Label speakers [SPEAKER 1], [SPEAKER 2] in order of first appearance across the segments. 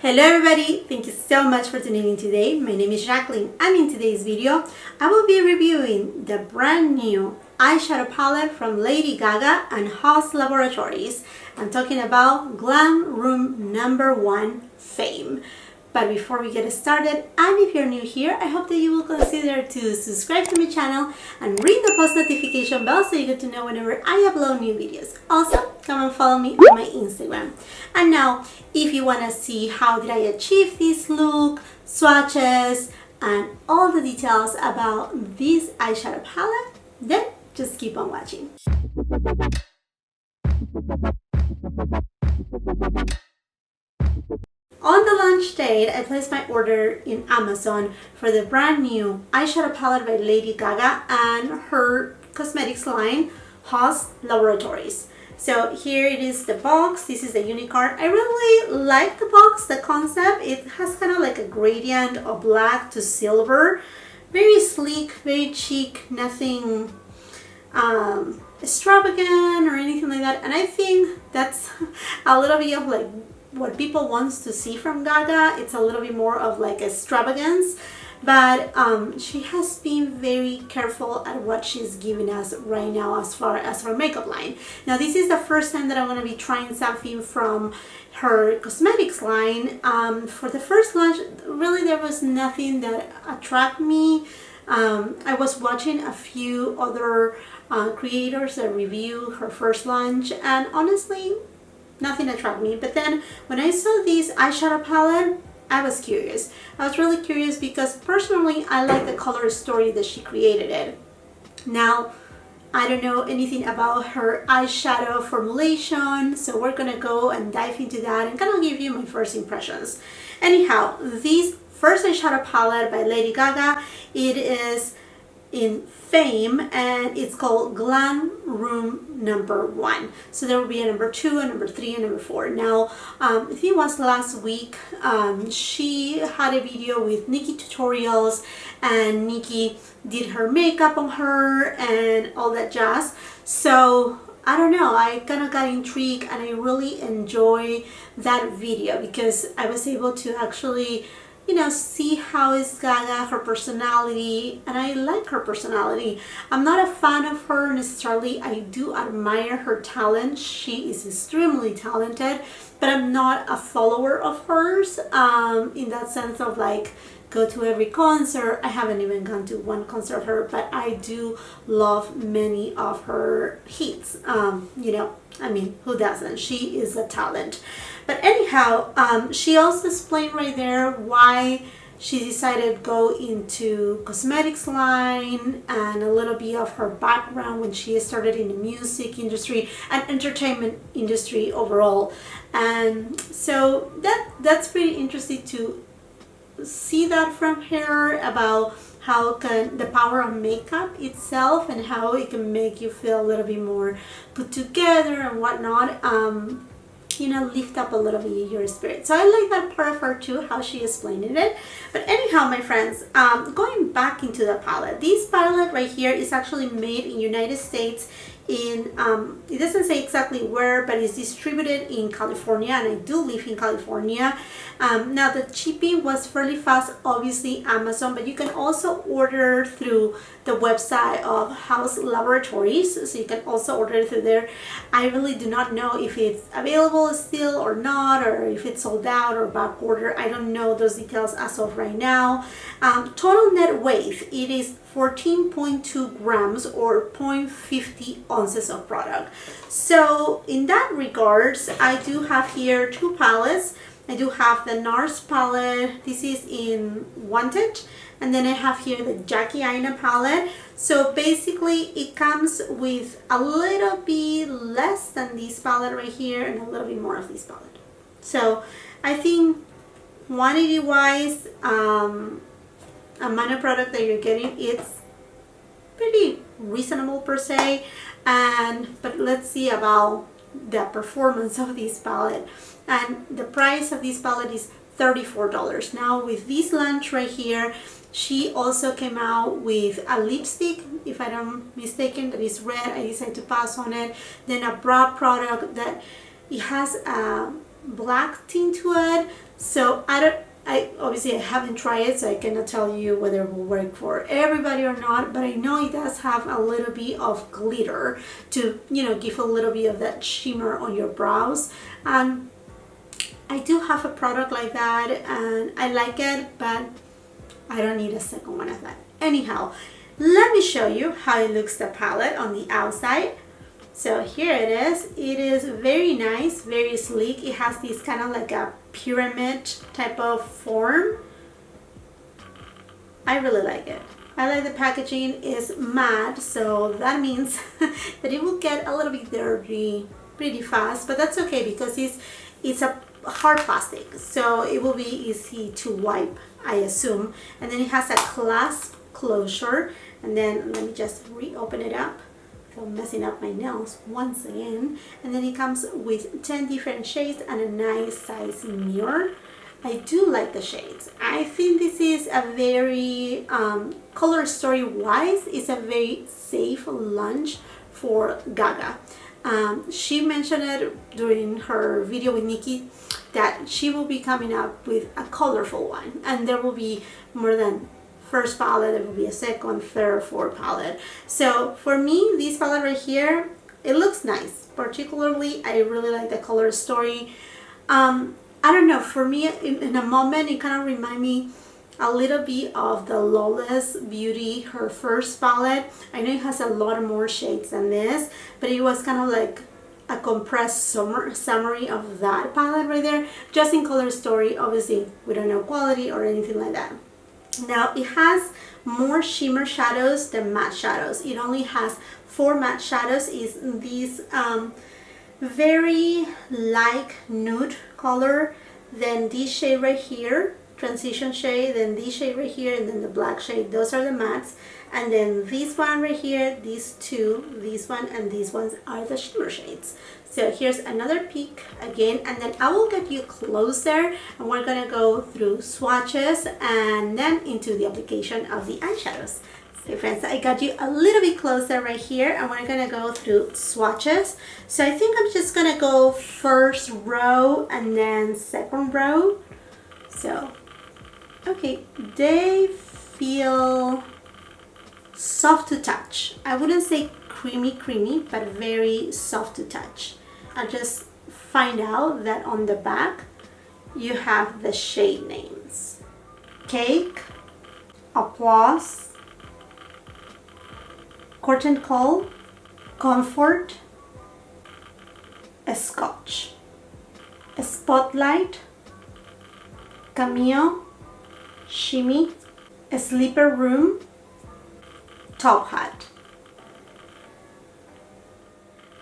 [SPEAKER 1] Hello everybody, thank you so much for tuning in today. My name is Jacqueline and in today's video I will be reviewing the brand new eyeshadow palette from Lady Gaga and HAUS Laboratories. I'm talking about Glam Room #1 Fame. But before we get started, and if you're new here, I hope that you will consider to subscribe to my channel and ring the post notification bell so you get to know whenever I upload new videos. Also, come and follow me on my Instagram. And now, if you want to see how did I achieve this look, swatches, and all the details about this eyeshadow palette, then just keep on watching. On the launch date, I placed my order in Amazon for the brand new eyeshadow palette by Lady Gaga and her cosmetics line, HAUS Laboratories. So here it is, the box. This is the Unicard. I really like the box, the concept. It has kind of like a gradient of black to silver. Very sleek, very chic, nothing extravagant or anything like that. And I think that's a little bit of like what people wants to see from Gaga. It's a little bit more of like extravagance, but she has been very careful at what she's giving us right now as far as her makeup line. Now this is the first time that I'm going to be trying something from her cosmetics line. For the first launch, really there was nothing that attracted me. I was watching a few other creators that review her first launch, and honestly nothing attracted me. But then when I saw this eyeshadow palette, I was curious. I was really curious because personally I like the color story that she created it. Now, I don't know anything about her eyeshadow formulation, so we're gonna go and dive into that and kind of give you my first impressions. Anyhow, this first eyeshadow palette by Lady Gaga, it is in Fame and it's called Glam Room #1. So there will be a #2, a #3, and #4. Now, I think it was last week, she had a video with Nikki Tutorials and Nikki did her makeup on her and all that jazz. So I don't know, I kind of got intrigued and I really enjoy that video because I was able to actually, you know, see how is Gaga, her personality, and I like her personality. I'm not a fan of her necessarily. I do admire her talent. She is extremely talented, but I'm not a follower of hers in that sense of like go to every concert. I haven't even gone to one concert of her, but I do love many of her hits. You know, I mean, who doesn't? She is a talent. But anyhow, she also explained right there why she decided to go into cosmetics line and a little bit of her background when she started in the music industry and entertainment industry overall. And so that's pretty interesting to see that from her about how can the power of makeup itself and how it can make you feel a little bit more put together and whatnot. You know, lift up a little bit your spirit. So I like that part of her too, how she explained it. But anyhow, my friends, going back into the palette, this palette right here is actually made in United States in it doesn't say exactly where, but it's distributed in California, and I do live in California. Now the shipping was fairly fast, obviously Amazon, but you can also order through the website of HAUS Laboratories, so you can also order through there. I really do not know if it's available still or not, or if it's sold out or back order. I don't know those details as of right now. Total net weight, it is 14.2 grams or 0.50 ounces of product. So in that regards, I do have here two palettes. I do have the NARS palette. This is in Wanted. And then I have here the Jackeline palette. So basically it comes with a little bit less than this palette right here and a little bit more of this palette. So I think quantity wise, amount of product that you're getting, it's pretty reasonable per se. But let's see about the performance of this palette. And the price of this palette is $34. Now with this launch right here, she also came out with a lipstick, if I'm not mistaken, that is red. I decided to pass on it. Then a brow product that it has a black tint to it. So obviously I haven't tried it, so I cannot tell you whether it will work for everybody or not, but I know it does have a little bit of glitter to, you know, give a little bit of that shimmer on your brows. And I do have a product like that and I like it, but I don't need a second one of that. Anyhow, let me show you how it looks, the palette on the outside. So here it is. It is very nice, very sleek. It has this kind of like a pyramid type of form. I really like it. I like the packaging is matte, so that means that it will get a little bit dirty pretty fast, but that's okay because it's a hard plastic, so it will be easy to wipe, I assume. And then it has a clasp closure, and then let me just reopen it up. I'm messing up my nails once again. And then it comes with 10 different shades and a nice size mirror. I do like the shades. I think this is a very color story wise, it's a very safe launch for Gaga. She mentioned it during her video with Nikki that she will be coming up with a colorful one, and there will be more than first palette, there will be a second, third, fourth palette. So for me, this palette right here, it looks nice. Particularly, I really like the color story. I don't know, for me, in a moment, it kind of reminds me a little bit of the Lawless Beauty, her first palette. I know it has a lot more shades than this, but it was kind of like a compressed summary of that palette right there, just in color story. Obviously, we don't know quality or anything like that. Now, it has more shimmer shadows than matte shadows. It only has 4 matte shadows. Is this very light nude color, then this shade right here, transition shade, then this shade right here, and then the black shade. Those are the mattes. And then this one right here, these two, this one and these ones are the shimmer shades. So here's another peek again, and then I will get you closer and we're gonna go through swatches and then into the application of the eyeshadows. So friends, I got you a little bit closer right here and we're gonna go through swatches. So I think I'm just gonna go first row and then second row. So, okay, they feel soft to touch. I wouldn't say creamy, but very soft to touch. I just find out that on the back you have the shade names: Cake, Applause, Curtain Call, Comfort, Scotch, Spotlight, Cameo, Shimmy, Sleeper Room, Top Hat.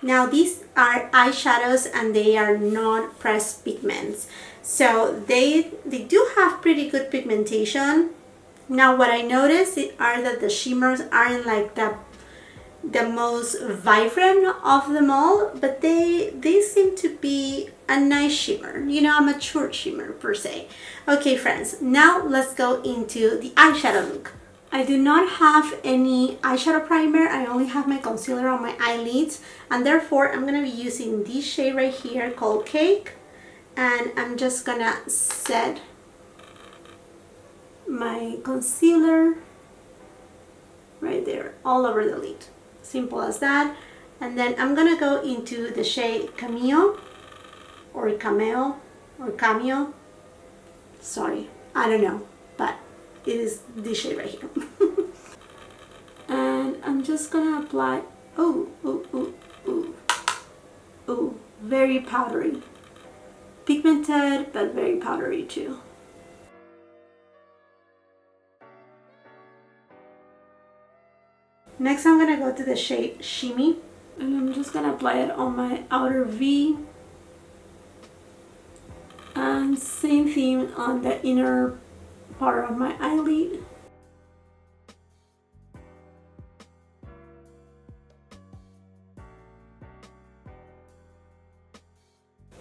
[SPEAKER 1] Now these are eyeshadows and they are not pressed pigments, so they do have pretty good pigmentation. Now what I noticed are that the shimmers aren't like the most vibrant of them all, but they seem to be a nice shimmer, you know, a mature shimmer per se. Okay friends, now let's go into the eyeshadow look. I do not have any eyeshadow primer. I only have my concealer on my eyelids, and therefore I'm going to be using this shade right here called Cake, and I'm just gonna set my concealer right there all over the lid. Simple as that. And then I'm gonna go into the shade Cameo or Cameo or Cameo. Sorry, I don't know, but it is this shade right here. And I'm just gonna apply, very powdery. Pigmented, but very powdery too. Next I'm gonna go to the shade Shimmy, and I'm just gonna apply it on my outer V. And same thing on the inner part of my eyelid.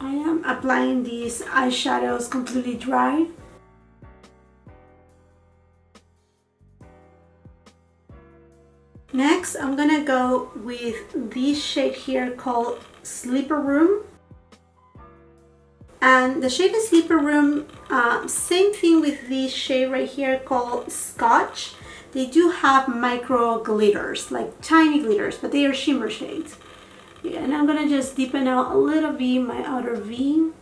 [SPEAKER 1] I am applying these eyeshadows completely dry. Next, I'm gonna go with this shade here called Sleeper Room. And the shade is Sleeper Room. Same thing with this shade right here called Scotch. They do have micro glitters, like tiny glitters, but they are shimmer shades. Yeah, and I'm gonna just deepen out a little bit my outer V.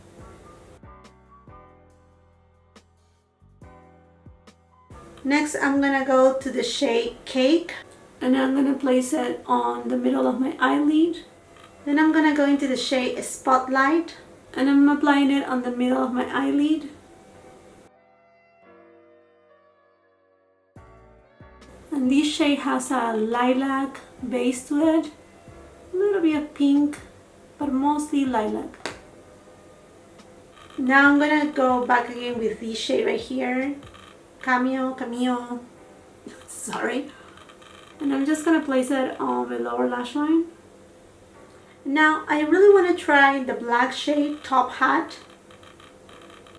[SPEAKER 1] Next, I'm gonna go to the shade Cake, and I'm gonna place it on the middle of my eyelid. Then I'm gonna go into the shade Spotlight, and I'm applying it on the middle of my eyelid. And this shade has a lilac base to it, a little bit of pink, but mostly lilac. Now I'm gonna go back again with this shade right here, Cameo, sorry. And I'm just gonna place it on my lower lash line. Now I really want to try the black shade Top Hat.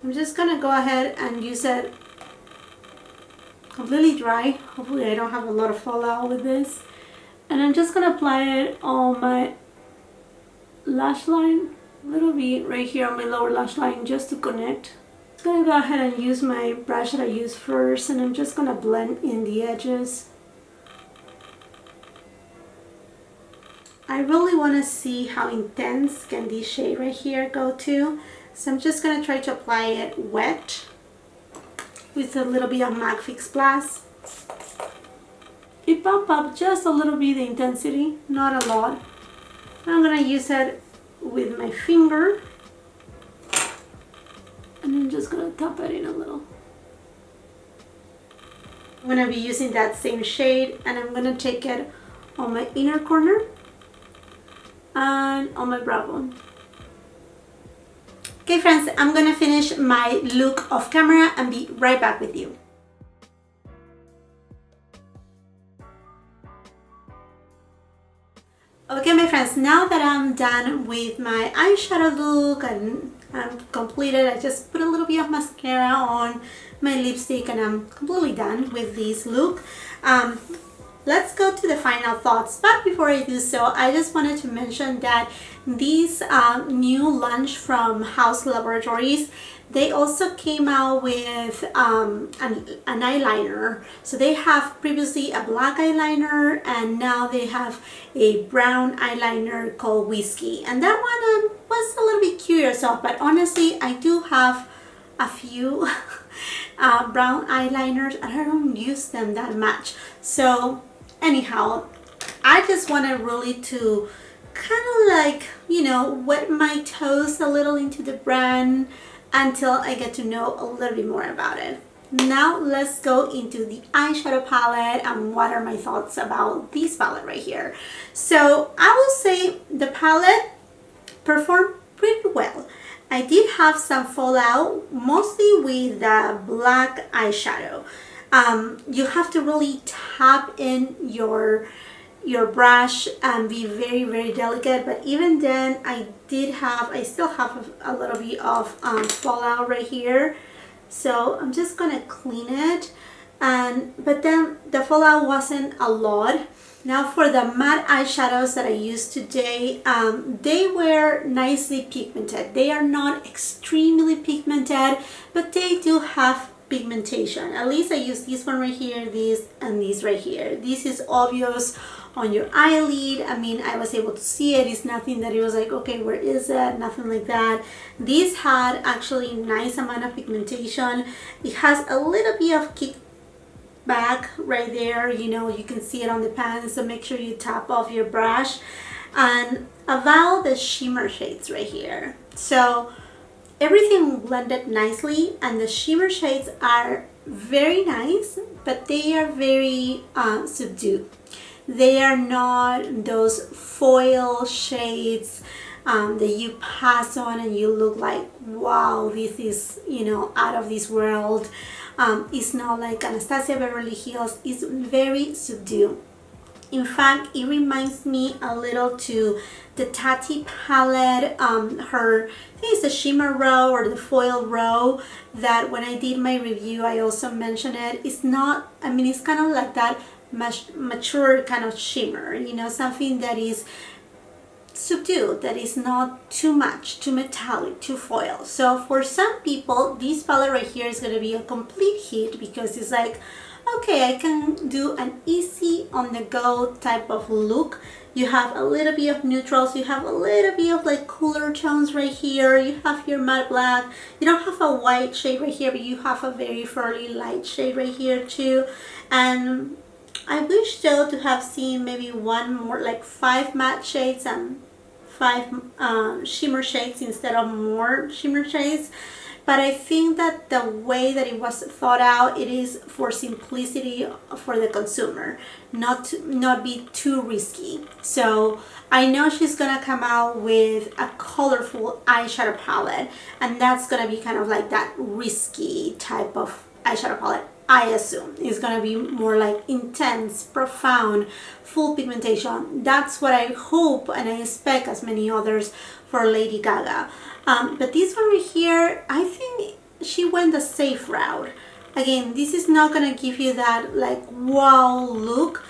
[SPEAKER 1] I'm just gonna go ahead and use it completely dry. Hopefully I don't have a lot of fallout with this. And I'm just gonna apply it on my lash line, a little bit right here on my lower lash line, just to connect. I'm gonna go ahead and use my brush that I used first, and I'm just gonna blend in the edges. I really want to see how intense can this shade right here go to, so I'm just going to try to apply it wet with a little bit of MAC Fix Plus. It bumped up just a little bit the intensity, not a lot. I'm going to use it with my finger, and I'm just going to tap it in a little. I'm going to be using that same shade, and I'm going to take it on my inner corner and on my brow bone. Okay friends, I'm gonna finish my look off camera and be right back with you. Okay my friends, now that I'm done with my eyeshadow look and I'm completed, I just put a little bit of mascara on my lipstick and I'm completely done with this look. Let's go to the final thoughts, but before I do so, I just wanted to mention that these new launch from HAUS Laboratories, they also came out with an eyeliner. So they have previously a black eyeliner, and now they have a brown eyeliner called Whiskey. And that one I was a little bit curious of, but honestly, I do have a few brown eyeliners and I don't use them that much. So anyhow, I just wanted really to kind of like, you know, wet my toes a little into the brand until I get to know a little bit more about it. Now let's go into the eyeshadow palette and what are my thoughts about this palette right here. So I will say the palette performed pretty well. I did have some fallout, mostly with the black eyeshadow. You have to really tap in your brush and be very delicate, but even then I still have a little bit of fallout right here, so I'm just gonna clean it. But then the fallout wasn't a lot. Now for the matte eyeshadows that I used today, they were nicely pigmented. They are not extremely pigmented, but they do have pigmentation. At least I use this one right here, this, and this right here. This is obvious on your eyelid. I mean, I was able to see it. It's nothing that it was like, okay, where is it? Nothing like that. This had actually nice amount of pigmentation. It has a little bit of kickback right there. You know, you can see it on the pan, so make sure you tap off your brush. And about the shimmer shades right here. So everything blended nicely, and the shimmer shades are very nice, but they are very subdued. They are not those foil shades that you pass on and you look like, wow, this is, you know, out of this world. It's not like Anastasia Beverly Hills. It's very subdued. In fact, it reminds me a little to the Tati palette, I think it's the shimmer row or the foil row, that when I did my review I also mentioned it. It's not, I mean, it's kind of like that mature kind of shimmer, you know, something that is subdued, that is not too much, too metallic, too foil. So for some people, this palette right here is going to be a complete hit because it's like, okay, I can do an easy on the go type of look. You have a little bit of neutrals, you have a little bit of like cooler tones right here, you have your matte black, you don't have a white shade right here, but you have a very fairly light shade right here too. And I wish though to have seen maybe one more, like 5 matte shades and 5 shimmer shades instead of more shimmer shades. But I think that the way that it was thought out, it is for simplicity for the consumer, not be too risky. So I know she's gonna come out with a colorful eyeshadow palette, and that's gonna be kind of like that risky type of eyeshadow palette. I assume it's gonna be more like intense, profound, full pigmentation. That's what I hope and I expect, as many others, for Lady Gaga. But this one right here, I think she went the safe route. Again, this is not gonna give you that like wow look.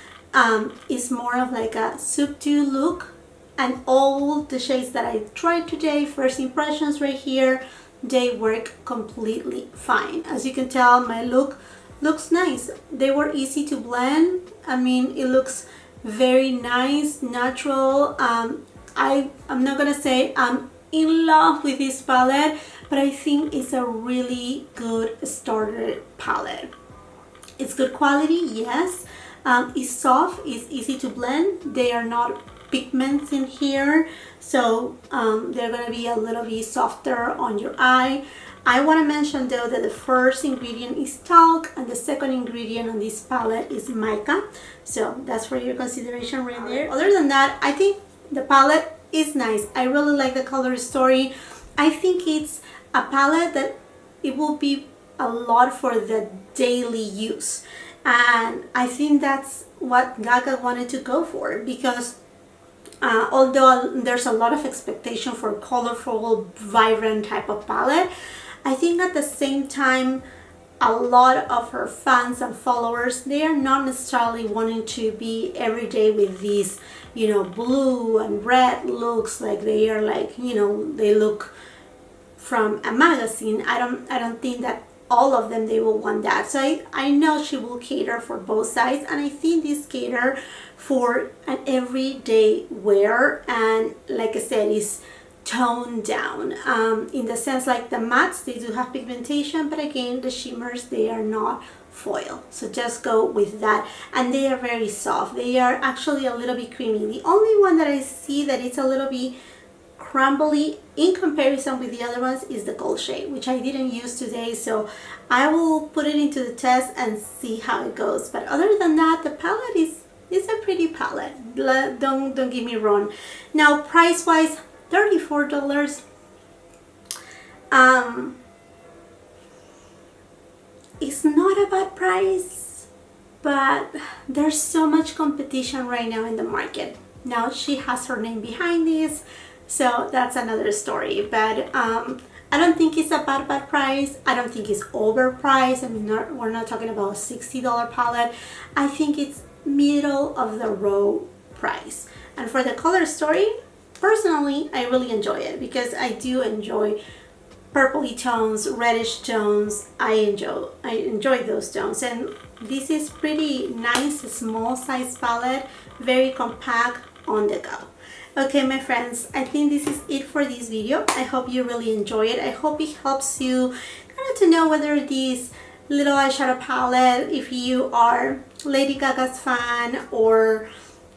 [SPEAKER 1] It's more of like a subdued look, and all the shades that I tried today, first impressions right here, they work completely fine. As you can tell, my look looks nice. They were easy to blend. I mean, it looks very nice, natural. I'm not gonna say I'm in love with this palette, but I think it's a really good starter palette. It's good quality, yes. It's soft, it's easy to blend. They are not pigments in here, so they're gonna be a little bit softer on your eye. I want to mention though that the first ingredient is talc and the second ingredient on this palette is mica, so that's for your consideration right there. Other than that, I think the palette is nice. I really like the color story. I think it's a palette that it will be a lot for the daily use, and I think that's what Gaga wanted to go for, because although there's a lot of expectation for colorful, vibrant type of palette, I think at the same time, a lot of her fans and followers, they are not necessarily wanting to be every day with these, you know, blue and red looks, like they are like, you know, they look from a magazine. I don't think that all of them, they will want that. So I know she will cater for both sides, and I think this cater for an everyday wear, and like I said, is toned down in the sense like the mattes, they do have pigmentation, but again the shimmers, they are not foil, so just go with that. And they are very soft, they are actually a little bit creamy. The only one that I see that it's a little bit crumbly in comparison with the other ones is the gold shade, which I didn't use today, so I will put it into the test and see how it goes. But other than that, the palette is a pretty palette, don't get me wrong. Now price wise, $34. It's not a bad price, but there's so much competition right now in the market. Now she has her name behind this, so that's another story. But I don't think it's a bad price. I don't think it's overpriced. I mean, we're not talking about a $60 palette. I think it's middle of the road price. And for the color story, personally, I really enjoy it because I do enjoy purpley tones, reddish tones. I enjoy those tones, and this is pretty nice, small size palette, very compact, on the go. Okay, my friends, I think this is it for this video. I hope you really enjoy it. I hope it helps you kind of to know whether this little eyeshadow palette, if you are Lady Gaga's fan, or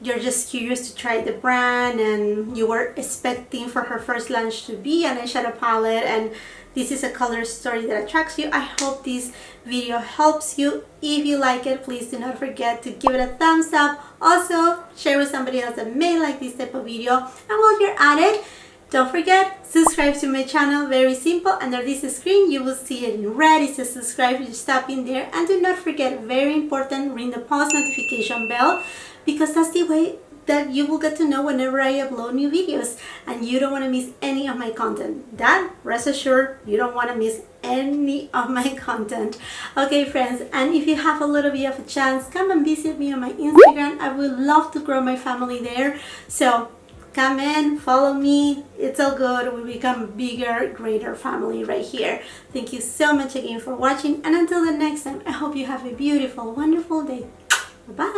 [SPEAKER 1] you're just curious to try the brand and you were expecting for her first launch to be an eyeshadow palette, and this is a color story that attracts you. I hope this video helps you. If you like it, please do not forget to give it a thumbs up. Also, share with somebody else that may like this type of video. And while you're at it, don't forget, subscribe to my channel. Very simple. Under this screen, you will see it in red. It says subscribe. Just tap in there. And do not forget, very important, ring the post notification bell, because that's the way that you will get to know whenever I upload new videos, and you don't want to miss any of my content. That, rest assured, you don't want to miss any of my content. Okay, friends, and if you have a little bit of a chance, come and visit me on my Instagram. I would love to grow my family there. So come in, follow me. It's all good. We become bigger, greater family right here. Thank you so much again for watching, and until the next time, I hope you have a beautiful, wonderful day. Bye-bye.